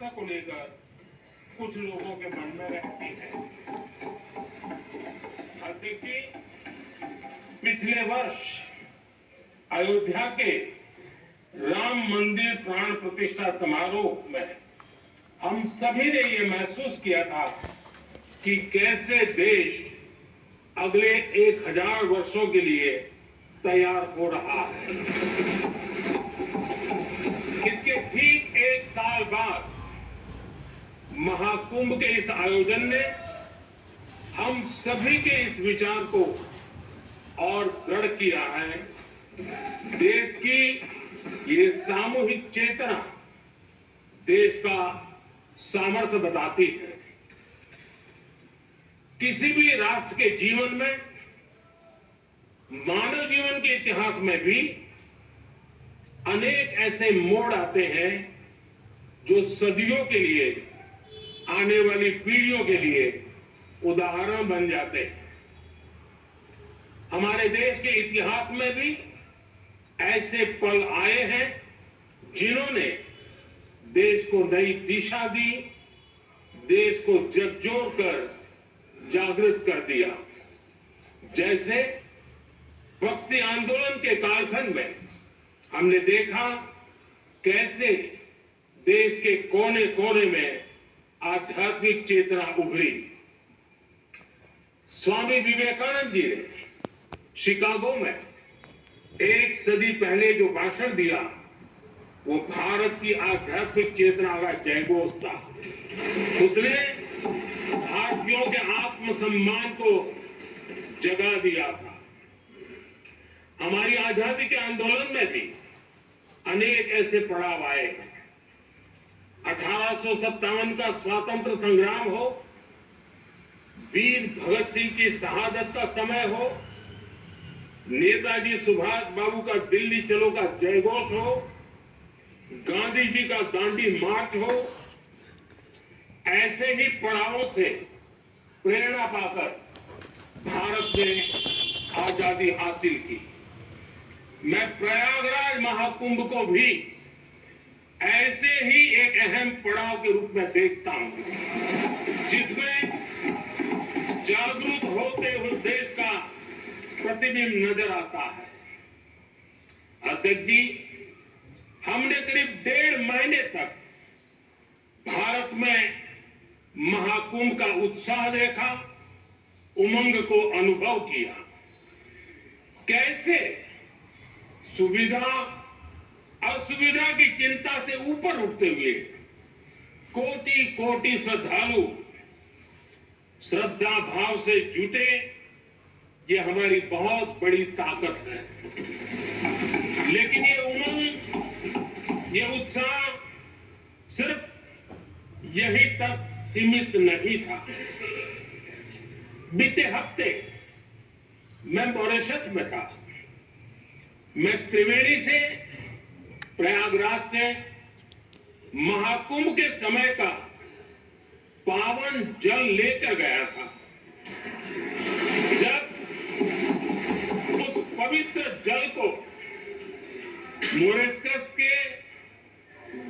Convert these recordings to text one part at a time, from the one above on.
जिज्ञासा को लेकर कुछ लोगों के मन में रहती है। देखिए, पिछले वर्ष अयोध्या के राम मंदिर प्राण प्रतिष्ठा समारोह में हम सभी ने ये महसूस किया था कि कैसे देश अगले 1000 वर्षों के लिए तैयार हो रहा है। इसके ठीक 1 साल बाद महाकुंभ के इस आयोजन ने हम सभी के इस विचार को और दृढ़ किया है। देश की ये सामूहिक चेतना देश का सामर्थ्य बताती है। किसी भी राष्ट्र के जीवन में, मानव जीवन के इतिहास में भी अनेक ऐसे मोड़ आते हैं जो सदियों के लिए, आने वाली पीढ़ियों के लिए उदाहरण बन जाते हैं। हमारे देश के इतिहास में भी ऐसे पल आए हैं जिन्होंने देश को नई दिशा दी, देश को झकझोर कर जागृत कर दिया। जैसे भक्ति आंदोलन के कालखंड में हमने देखा कैसे देश के कोने कोने में आध्यात्मिक चेतना उभरी। स्वामी विवेकानंद जी ने शिकागो में 1 सदी पहले जो भाषण दिया, वो भारत की आध्यात्मिक चेतना का जयघोष था। उसने भारतीयों के आत्मसम्मान को जगा दिया था। हमारी आजादी के आंदोलन में भी अनेक ऐसे पड़ाव आए हैं। 1857 का स्वातंत्र संग्राम हो, वीर भगत सिंह की शहादत का समय हो, नेताजी सुभाष बाबू का दिल्ली चलो का जयघोष हो, गांधी जी का दांडी मार्च हो, ऐसे ही पड़ावों से प्रेरणा पाकर भारत ने आजादी हासिल की। मैं प्रयागराज महाकुंभ को भी ऐसे ही एक अहम पड़ाव के रूप में देखता हूं, जिसमें जागरूक होते हुए देश का प्रतिबिंब नजर आता है। अध्यक्ष जी, हमने करीब 1.5 महीने तक भारत में महाकुंभ का उत्साह देखा, उमंग को अनुभव किया। कैसे सुविधा असुविधा की चिंता से ऊपर उठते हुए कोटि कोटि श्रद्धालु श्रद्धा भाव से जुटे, ये हमारी बहुत बड़ी ताकत है। लेकिन ये उमंग, ये उत्साह सिर्फ यहीं तक सीमित नहीं था। बीते हफ्ते मैं मॉरिशस में था। मैं त्रिवेणी से, प्रयागराज से महाकुंभ के समय का पावन जल लेकर गया था। जब उस पवित्र जल को मॉरिशस के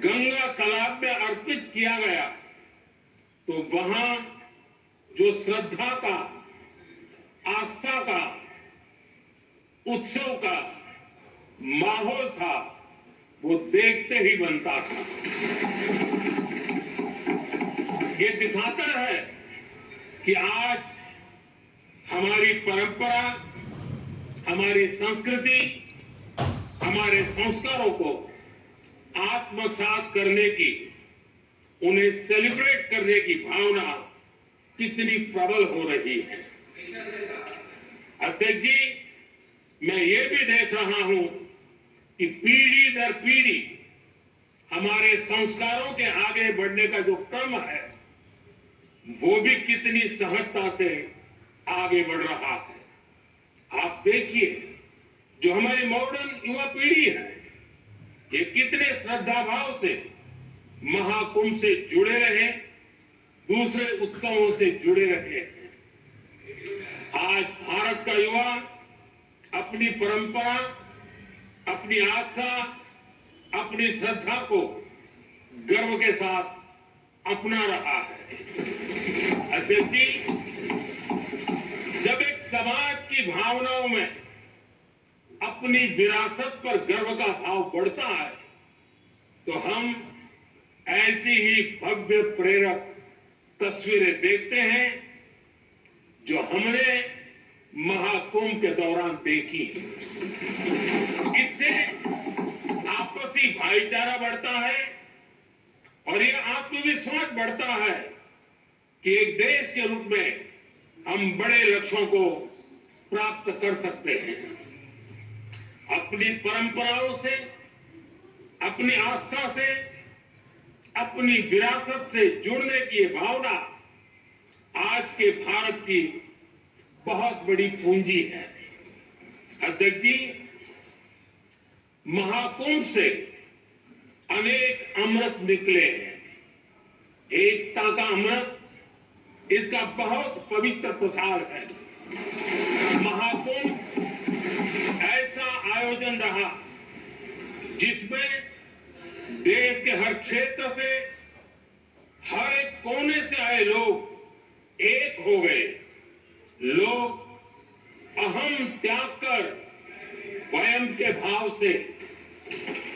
गंगा तालाब में अर्पित किया गया, तो वहां जो श्रद्धा का, आस्था का, उत्सव का माहौल था, वो देखते ही बनता था। ये दिखाता है कि आज हमारी परंपरा, हमारी संस्कृति, हमारे संस्कारों को आत्मसात करने की, उन्हें सेलिब्रेट करने की भावना कितनी प्रबल हो रही है। अध्यक्ष जी, मैं ये भी देख रहा हूं कि पीढ़ी दर पीढ़ी हमारे संस्कारों के आगे बढ़ने का जो क्रम है, वो भी कितनी सहजता से आगे बढ़ रहा है। आप देखिए, जो हमारी मॉडर्न युवा पीढ़ी है, ये कितने श्रद्धा भाव से महाकुंभ से जुड़े रहे, दूसरे उत्सवों से जुड़े रहे। आज भारत का युवा अपनी परंपरा, अपनी आस्था, अपनी श्रद्धा को गर्व के साथ अपना रहा है। अध्यक्ष जी, जब एक समाज की भावनाओं में अपनी विरासत पर गर्व का भाव बढ़ता है तो हम ऐसी ही भव्य प्रेरक तस्वीरें देखते हैं जो हमने महाकुंभ के दौरान देखी। इससे आपसी भाईचारा बढ़ता है और यह आत्मविश्वास बढ़ता है कि एक देश के रूप में हम बड़े लक्ष्यों को प्राप्त कर सकते हैं। अपनी परंपराओं से, अपनी आस्था से, अपनी विरासत से जुड़ने की ये भावना आज के भारत की बहुत बड़ी पूंजी है। अध्यक्ष जी, महाकुंभ से अनेक अमृत निकले हैं। एकता का अमृत, इसका बहुत पवित्र प्रसाद है। महाकुंभ ऐसा आयोजन रहा जिसमें देश के हर क्षेत्र से, हर एक कोने से आए लोग एक हो गए। लोग अहम त्याग कर वयम के भाव से,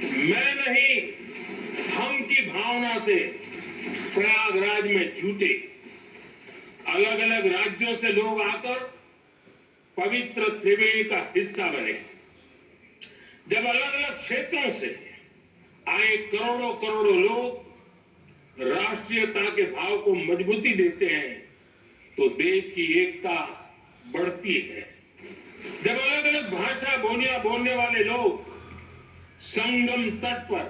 मैं नहीं हम की भावना से प्रयागराज में जुटे। अलग अलग राज्यों से लोग आकर पवित्र त्रिवेणी का हिस्सा बने। जब अलग अलग क्षेत्रों से आए करोड़ों करोड़ों लोग राष्ट्रीयता के भाव को मजबूती देते हैं तो देश की एकता बढ़ती है। जब अलग अलग भाषा बोलियां बोलने वाले लोग संगम तट पर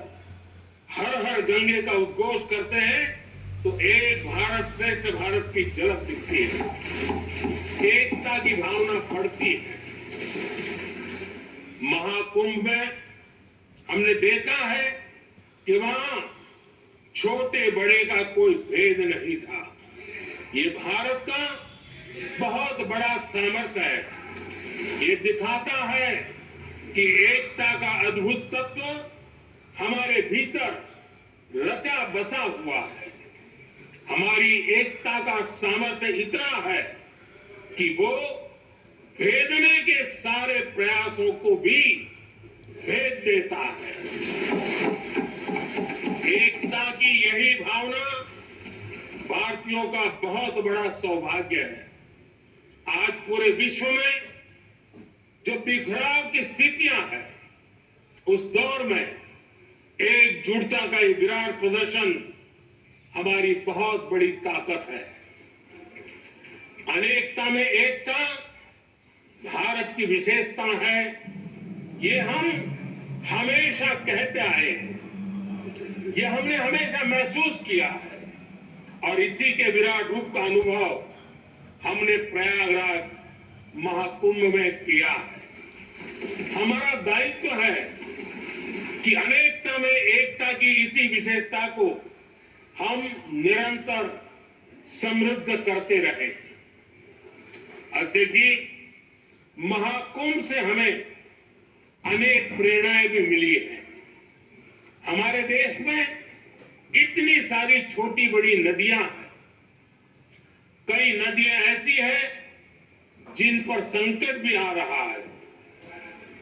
हर हर गंगे का उद्घोष करते हैं तो एक भारत श्रेष्ठ भारत की झलक दिखती है। एकता की भावना बढ़ती है। महाकुंभ में हमने देखा है कि वहां छोटे बड़े का कोई भेद नहीं था। ये भारत का बहुत बड़ा सामर्थ्य है। ये दिखाता है कि एकता का अद्भुत तत्व हमारे भीतर रचा बसा हुआ है। हमारी एकता का सामर्थ्य इतना है कि वो भेदने के सारे प्रयासों को भी भेद देता है। एकता की यही भावना भारतीयों का बहुत बड़ा सौभाग्य है। आज पूरे विश्व में जो बिखराव की स्थितियां हैं, उस दौर में एकजुटता का ये विराट प्रदर्शन हमारी बहुत बड़ी ताकत है। अनेकता में एकता भारत की विशेषता है। ये हम हमेशा कहते आए हैं। ये हमने हमेशा महसूस किया है और इसी के विराट रूप का अनुभव हमने प्रयागराज महाकुंभ में किया है। हमारा दायित्व है कि अनेकता में एकता की इसी विशेषता को हम निरंतर समृद्ध करते रहें। अध्यक्ष जी, महाकुंभ से हमें अनेक प्रेरणाएं भी मिली हैं। हमारे देश में इतनी सारी छोटी बड़ी नदियां हैं। कई नदियां ऐसी हैं जिन पर संकट भी आ रहा है।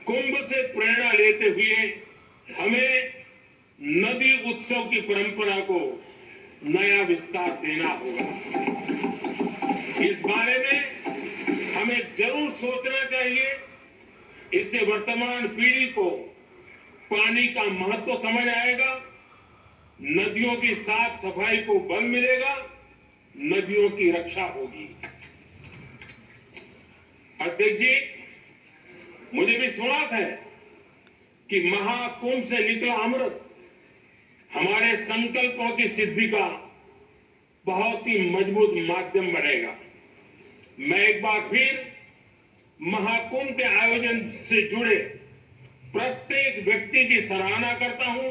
कुंभ से प्रेरणा लेते हुए हमें नदी उत्सव की परंपरा को नया विस्तार देना होगा। इस बारे में हमें जरूर सोचना चाहिए। इससे वर्तमान पीढ़ी को पानी का महत्व समझ आएगा, नदियों की साफ सफाई को बल मिलेगा, नदियों की रक्षा होगी। अध्यक्ष जी, मुझे विश्वास है कि महाकुंभ से निकला अमृत हमारे संकल्पों की सिद्धि का बहुत ही मजबूत माध्यम बनेगा। मैं एक बार फिर महाकुंभ के आयोजन से जुड़े प्रत्येक व्यक्ति की सराहना करता हूं।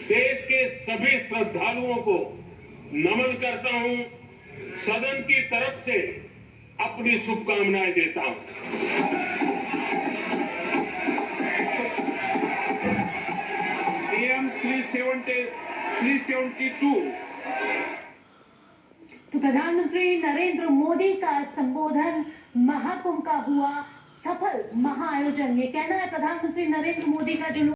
देश के सभी श्रद्धालुओं को नमन करता हूं। सदन की तरफ से अपनी शुभकामनाएं देता हूं। PM 370 372. तो प्रधानमंत्री नरेंद्र मोदी का संबोधन महाकुंभ का हुआ सफल महाआयोजन, ये कहना है प्रधानमंत्री नरेंद्र मोदी का। जो